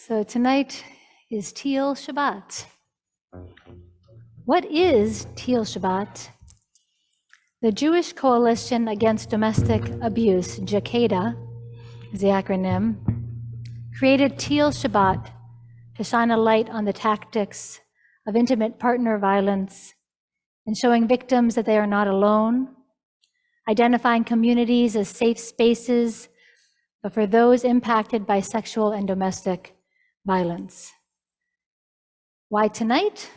So tonight is Teal Shabbat. What is Teal Shabbat? The Jewish Coalition Against Domestic Abuse, JCADA, is the acronym, created Teal Shabbat to shine a light on the tactics of intimate partner violence and showing victims that they are not alone, identifying communities as safe spaces, but for those impacted by sexual and domestic violence. Why tonight?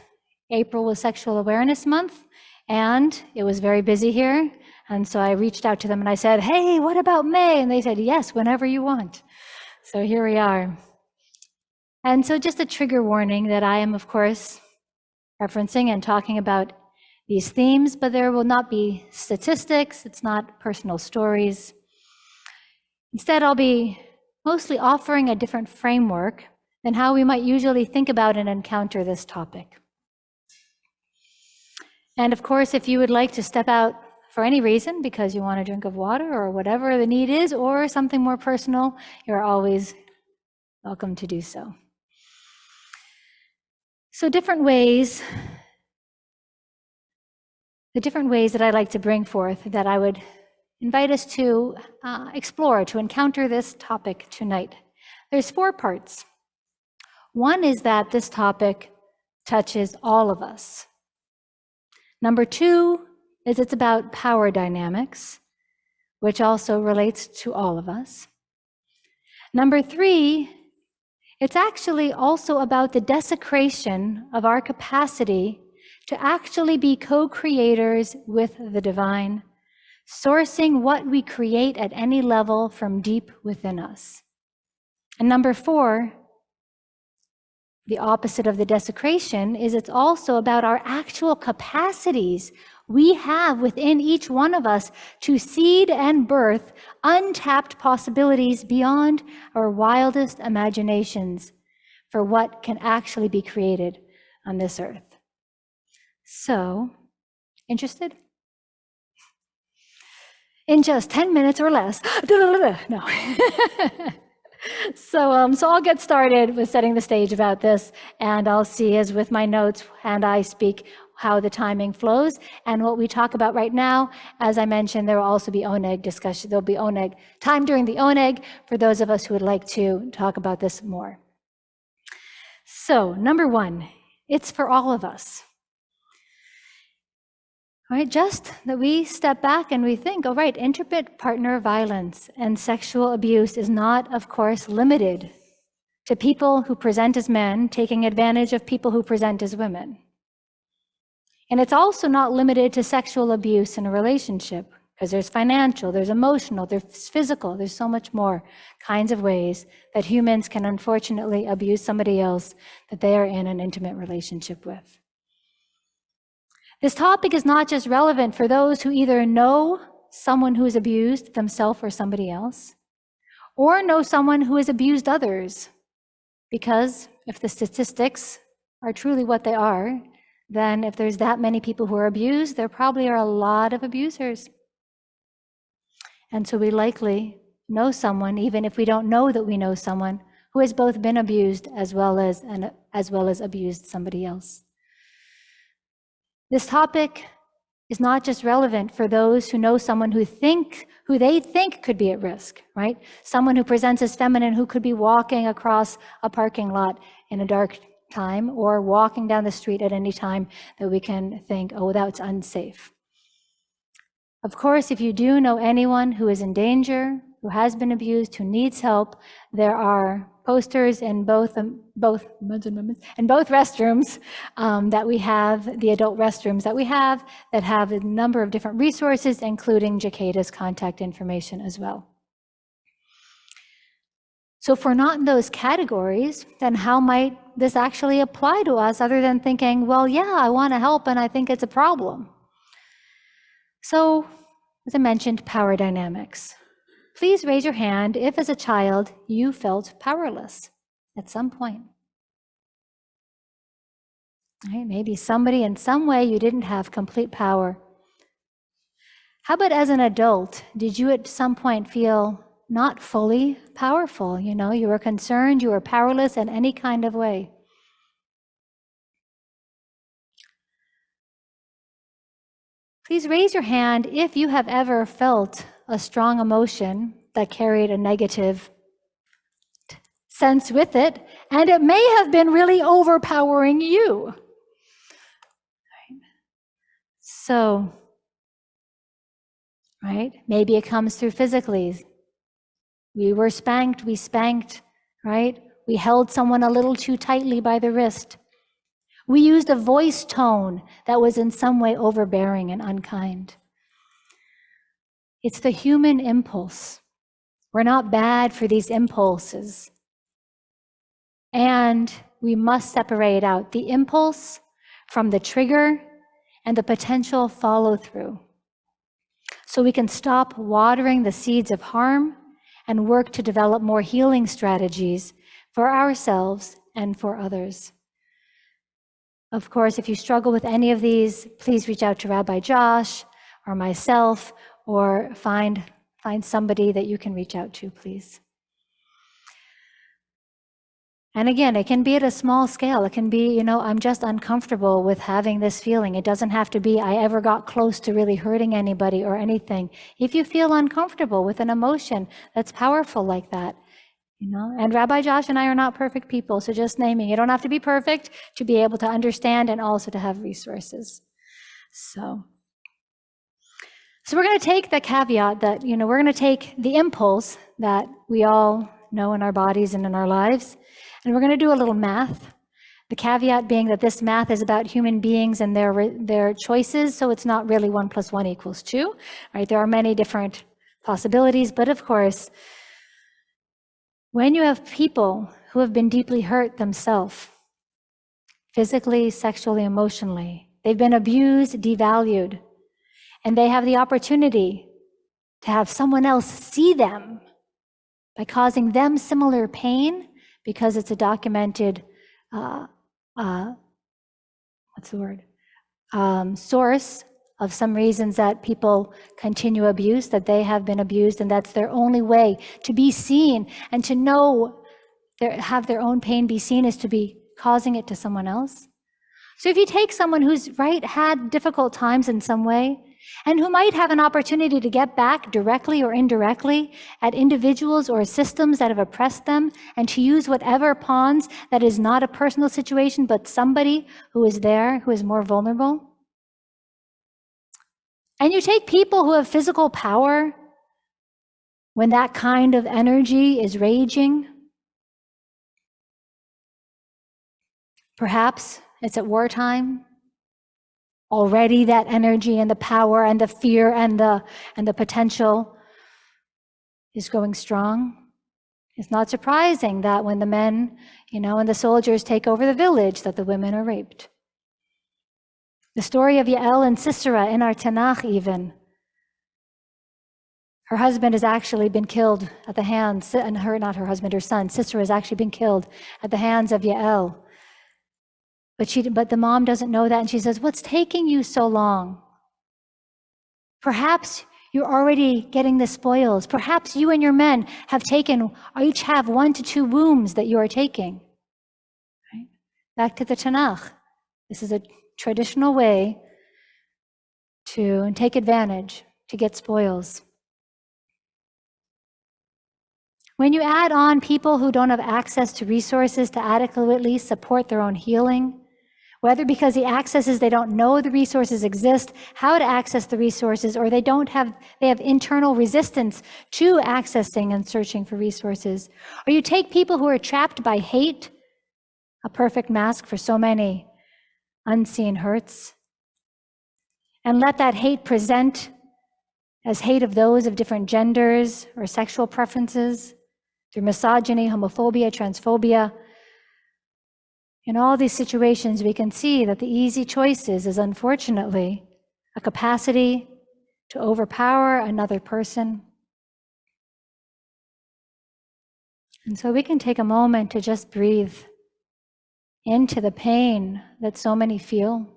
April was Sexual Awareness Month, and it was very busy here. And so I reached out to them and I said, hey, what about May? And they said, yes, whenever you want. So here we are. And so just a trigger warning that I am, of course, referencing and talking about these themes, but there will not be statistics. It's not personal stories. Instead, I'll be mostly offering a different framework than how we might usually think about and encounter this topic. And of course, if you would like to step out for any reason, because you want a drink of water or whatever the need is, or something more personal, you're always welcome to do so. So the different ways that I'd like to bring forth, that I would invite us to explore, to encounter this topic tonight. There's 4 parts. One is that this topic touches all of us. Number 2 is it's about power dynamics, which also relates to all of us. Number 3, it's actually also about the desecration of our capacity to actually be co-creators with the divine, sourcing what we create at any level from deep within us. And number 4, the opposite of the desecration, is it's also about our actual capacities we have within each one of us to seed and birth untapped possibilities beyond our wildest imaginations for what can actually be created on this earth. So, interested? In just 10 minutes or less. No. So I'll get started with setting the stage about this, and I'll see as with my notes and I speak how the timing flows. And what we talk about right now, as I mentioned, there will also be oneg discussion. There'll be oneg time during the oneg for those of us who would like to talk about this more. So number 1, it's for all of us. All right, just that we step back and we think, all right, intimate partner violence and sexual abuse is not, of course, limited to people who present as men taking advantage of people who present as women. And it's also not limited to sexual abuse in a relationship, because there's financial, there's emotional, there's physical, there's so much more kinds of ways that humans can unfortunately abuse somebody else that they are in an intimate relationship with. This topic is not just relevant for those who either know someone who is abused themselves or somebody else, or know someone who has abused others. Because if the statistics are truly what they are, then if there's that many people who are abused, there probably are a lot of abusers. And so we likely know someone, even if we don't know that we know someone, who has both been abused as well as abused somebody else. This topic is not just relevant for those who know someone who they think could be at risk, right? Someone who presents as feminine who could be walking across a parking lot in a dark time or walking down the street at any time that we can think, oh, that's unsafe. Of course, if you do know anyone who is in danger, who has been abused, who needs help, there are posters in both men's and women's, in both restrooms that we have, the adult restrooms that have a number of different resources, including JCADA's contact information as well. So if we're not in those categories, then how might this actually apply to us other than thinking, well, yeah, I want to help and I think it's a problem? So, as I mentioned, power dynamics. Please raise your hand if, as a child, you felt powerless at some point. Right? Maybe somebody in some way you didn't have complete power. How about as an adult? Did you at some point feel not fully powerful. You were concerned, you were powerless in any kind of way. Please raise your hand if you have ever felt a strong emotion that carried a negative sense with it, and it may have been really overpowering you. Right? So, right? Maybe it comes through physically. We were spanked, we spanked, right? We held someone a little too tightly by the wrist. We used a voice tone that was in some way overbearing and unkind. It's the human impulse. We're not bad for these impulses. And we must separate out the impulse from the trigger and the potential follow-through, so we can stop watering the seeds of harm and work to develop more healing strategies for ourselves and for others. Of course, if you struggle with any of these, please reach out to Rabbi Josh or myself, or find somebody that you can reach out to, please. And again, it can be at a small scale. It can be, I'm just uncomfortable with having this feeling. It doesn't have to be I ever got close to really hurting anybody or anything. If you feel uncomfortable with an emotion that's powerful like that, and Rabbi Josh and I are not perfect people, so just naming, you don't have to be perfect to be able to understand and also to have resources. So we're going to take the caveat that, we're going to take the impulse that we all know in our bodies and in our lives, and we're going to do a little math. The caveat being that this math is about human beings and their choices, so it's not really 1 + 1 = 2, right? There are many different possibilities, but of course, when you have people who have been deeply hurt themselves, physically, sexually, emotionally, they've been abused, devalued, and they have the opportunity to have someone else see them by causing them similar pain, because it's a documented, source of some reasons that people continue abuse, that they have been abused, and that's their only way to be seen and to know, have their own pain be seen, is to be causing it to someone else. So if you take someone who's had difficult times in some way, and who might have an opportunity to get back directly or indirectly at individuals or systems that have oppressed them, and to use whatever pawns that is not a personal situation, but somebody who is there, who is more vulnerable. And you take people who have physical power when that kind of energy is raging. Perhaps it's at wartime. Already that energy and the power and the fear and the potential is going strong. It's not surprising that when the men, and the soldiers take over the village, that the women are raped. The story of Yael and Sisera in our Tanakh even. Her husband has actually been killed at the hands, and not her husband, her son, Sisera has actually been killed at the hands of Yael. But the mom doesn't know that, and she says, "What's taking you so long? Perhaps you're already getting the spoils. Perhaps you and your men each have 1 to 2 wombs that you are taking." Right? Back to the Tanakh. This is a traditional way to take advantage, to get spoils. When you add on people who don't have access to resources to adequately support their own healing, whether because the accesses, they don't know the resources exist, how to access the resources, or they have internal resistance to accessing and searching for resources. Or you take people who are trapped by hate, a perfect mask for so many unseen hurts, and let that hate present as hate of those of different genders or sexual preferences, through misogyny, homophobia, transphobia. In all these situations, we can see that the easy choices is unfortunately a capacity to overpower another person. And so we can take a moment to just breathe into the pain that so many feel,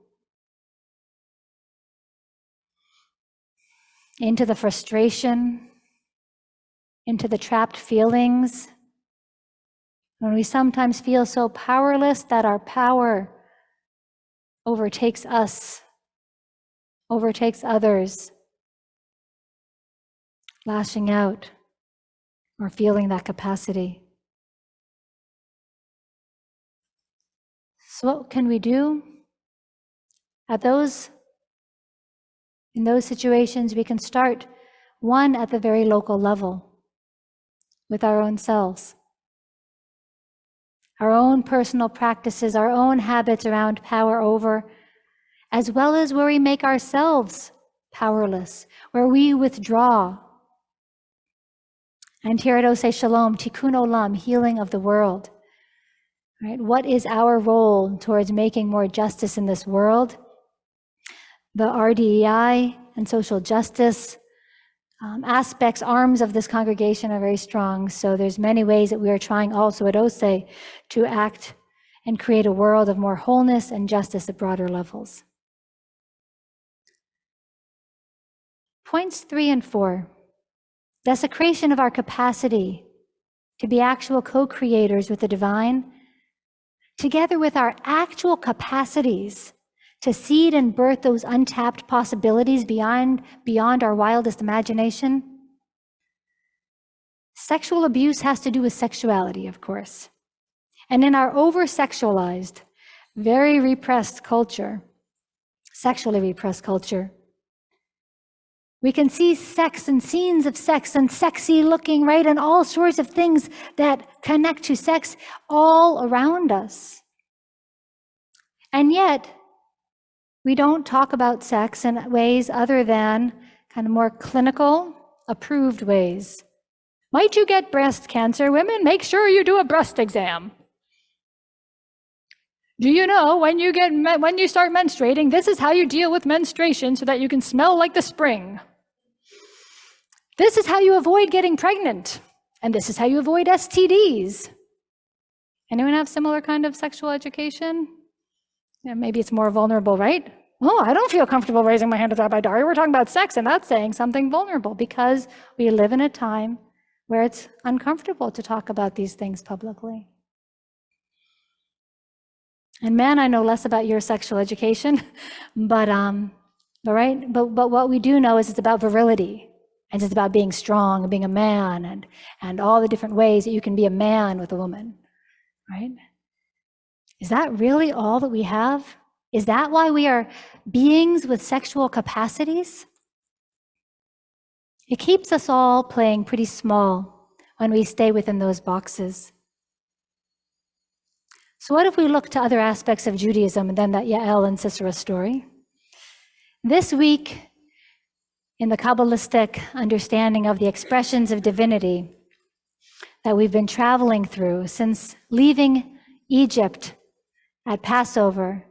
into the frustration, into the trapped feelings, when we sometimes feel so powerless that our power overtakes us, overtakes others, lashing out or feeling that capacity. So what can we do? In those situations, we can start one at the very local level with our own selves, our own personal practices, our own habits around power over, as well as where we make ourselves powerless, where we withdraw. And here at Oseh Shalom, Tikkun Olam, healing of the world. Right? What is our role towards making more justice in this world? The RDEI and social justice aspects, arms of this congregation are very strong. So there's many ways that we are trying also at Oseh to act and create a world of more wholeness and justice at broader levels. Points 3 and 4. Desecration of our capacity to be actual co-creators with the divine, together with our actual capacities to seed and birth those untapped possibilities beyond our wildest imagination. Sexual abuse has to do with sexuality, of course. And in our over-sexualized, very repressed culture, sexually repressed culture, we can see sex and scenes of sex and sexy looking, right? And all sorts of things that connect to sex all around us. And yet, we don't talk about sex in ways other than kind of more clinical, approved ways. Might you get breast cancer? Women, make sure you do a breast exam. Do you know when you start menstruating, this is how you deal with menstruation so that you can smell like the spring. This is how you avoid getting pregnant. And this is how you avoid STDs. Anyone have similar kind of sexual education? Yeah, maybe it's more vulnerable, right? Oh, I don't feel comfortable raising my hand at Rabbi Dari. We're talking about sex, and that's saying something vulnerable because we live in a time where it's uncomfortable to talk about these things publicly. And man, I know less about your sexual education, but what we do know is it's about virility, and it's about being strong and being a man, and all the different ways that you can be a man with a woman, right? Is that really all that we have? Is that why we are beings with sexual capacities? It keeps us all playing pretty small when we stay within those boxes. So what if we look to other aspects of Judaism and then that Yael and Sisera story? This week, in the Kabbalistic understanding of the expressions of divinity that we've been traveling through since leaving Egypt at Passover,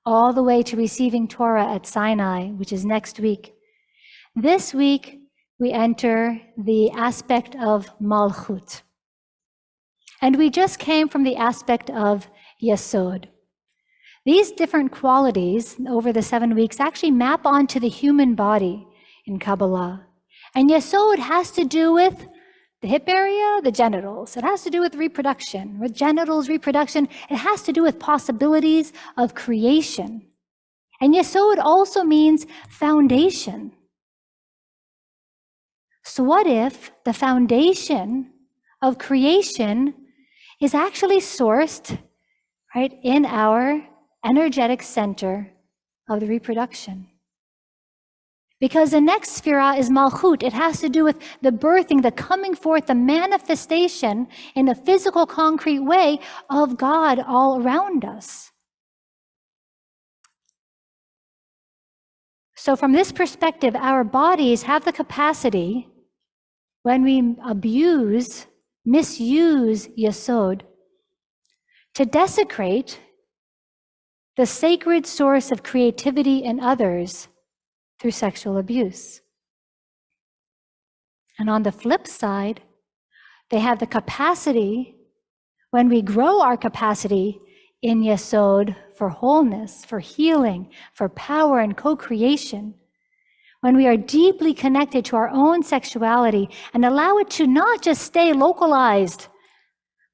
all the way to receiving Torah at Sinai, which is next week. This week, we enter the aspect of Malchut. And we just came from the aspect of Yesod. These different qualities over the 7 weeks actually map onto the human body in Kabbalah. And Yesod has to do with the hip area, the genitals. It has to do with reproduction, with genitals, reproduction. It has to do with possibilities of creation. And Yesod also means foundation. So what if the foundation of creation is actually sourced, right, in our energetic center of the reproduction? Because the next sphera is Malchut. It has to do with the birthing, the coming forth, the manifestation in a physical, concrete way of God all around us. So from this perspective, our bodies have the capacity, when we misuse Yesod, to desecrate the sacred source of creativity in others through sexual abuse. And on the flip side, they have the capacity, when we grow our capacity in Yesod for wholeness, for healing, for power and co-creation, when we are deeply connected to our own sexuality and allow it to not just stay localized,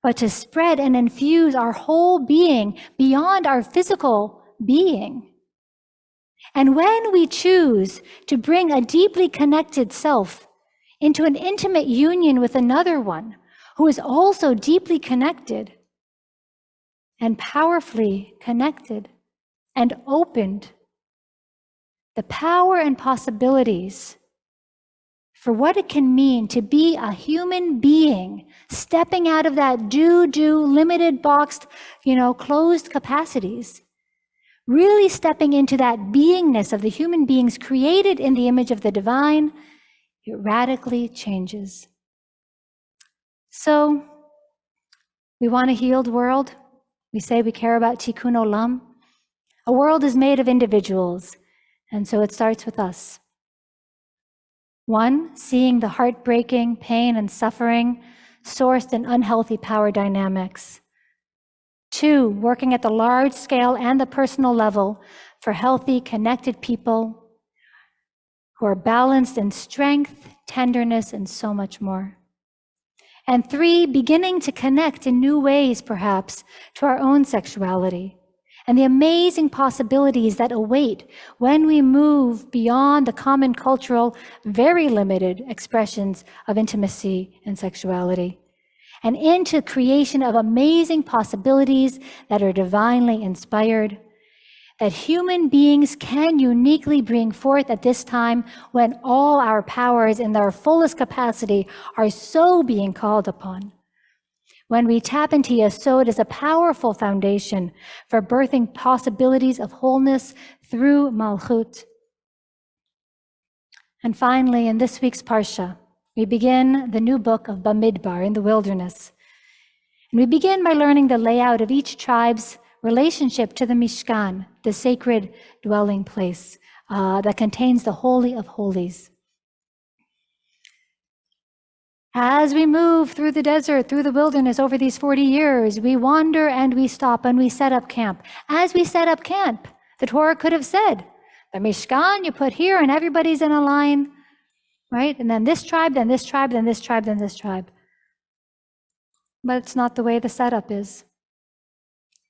but to spread and infuse our whole being beyond our physical being. And when we choose to bring a deeply connected self into an intimate union with another one who is also deeply connected and powerfully connected and opened, the power and possibilities for what it can mean to be a human being stepping out of that limited boxed, closed capacities, really stepping into that beingness of the human beings created in the image of the divine, it radically changes. So we want a healed world. We say we care about tikkun olam. A world is made of individuals, and so it starts with us. 1, seeing the heartbreaking pain and suffering sourced in unhealthy power dynamics. 2, working at the large scale and the personal level for healthy, connected people who are balanced in strength, tenderness, and so much more. And 3, beginning to connect in new ways, perhaps, to our own sexuality and the amazing possibilities that await when we move beyond the common cultural, very limited expressions of intimacy and sexuality, and into creation of amazing possibilities that are divinely inspired, that human beings can uniquely bring forth at this time when all our powers in their fullest capacity are so being called upon. When we tap into Yesod as a powerful foundation for birthing possibilities of wholeness through Malchut. And finally, in this week's Parsha, we begin the new book of Bamidbar in the wilderness. And we begin by learning the layout of each tribe's relationship to the Mishkan, the sacred dwelling place that contains the Holy of Holies. As we move through the desert, through the wilderness over these 40 years, we wander and we stop and we set up camp. As we set up camp, the Torah could have said, the Mishkan you put here and everybody's in a line, right? And then this tribe, then this tribe, then this tribe, then this tribe. But it's not the way the setup is.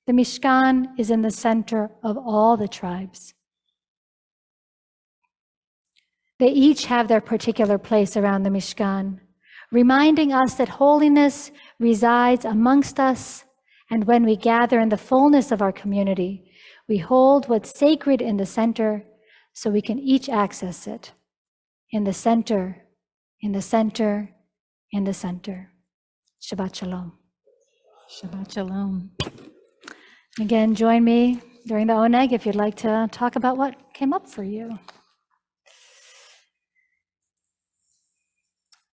The Mishkan is in the center of all the tribes. They each have their particular place around the Mishkan, reminding us that holiness resides amongst us, and when we gather in the fullness of our community, we hold what's sacred in the center so we can each access it. In the center, in the center, in the center. Shabbat Shalom. Shabbat Shalom. Again, join me during the Oneg if you'd like to talk about what came up for you.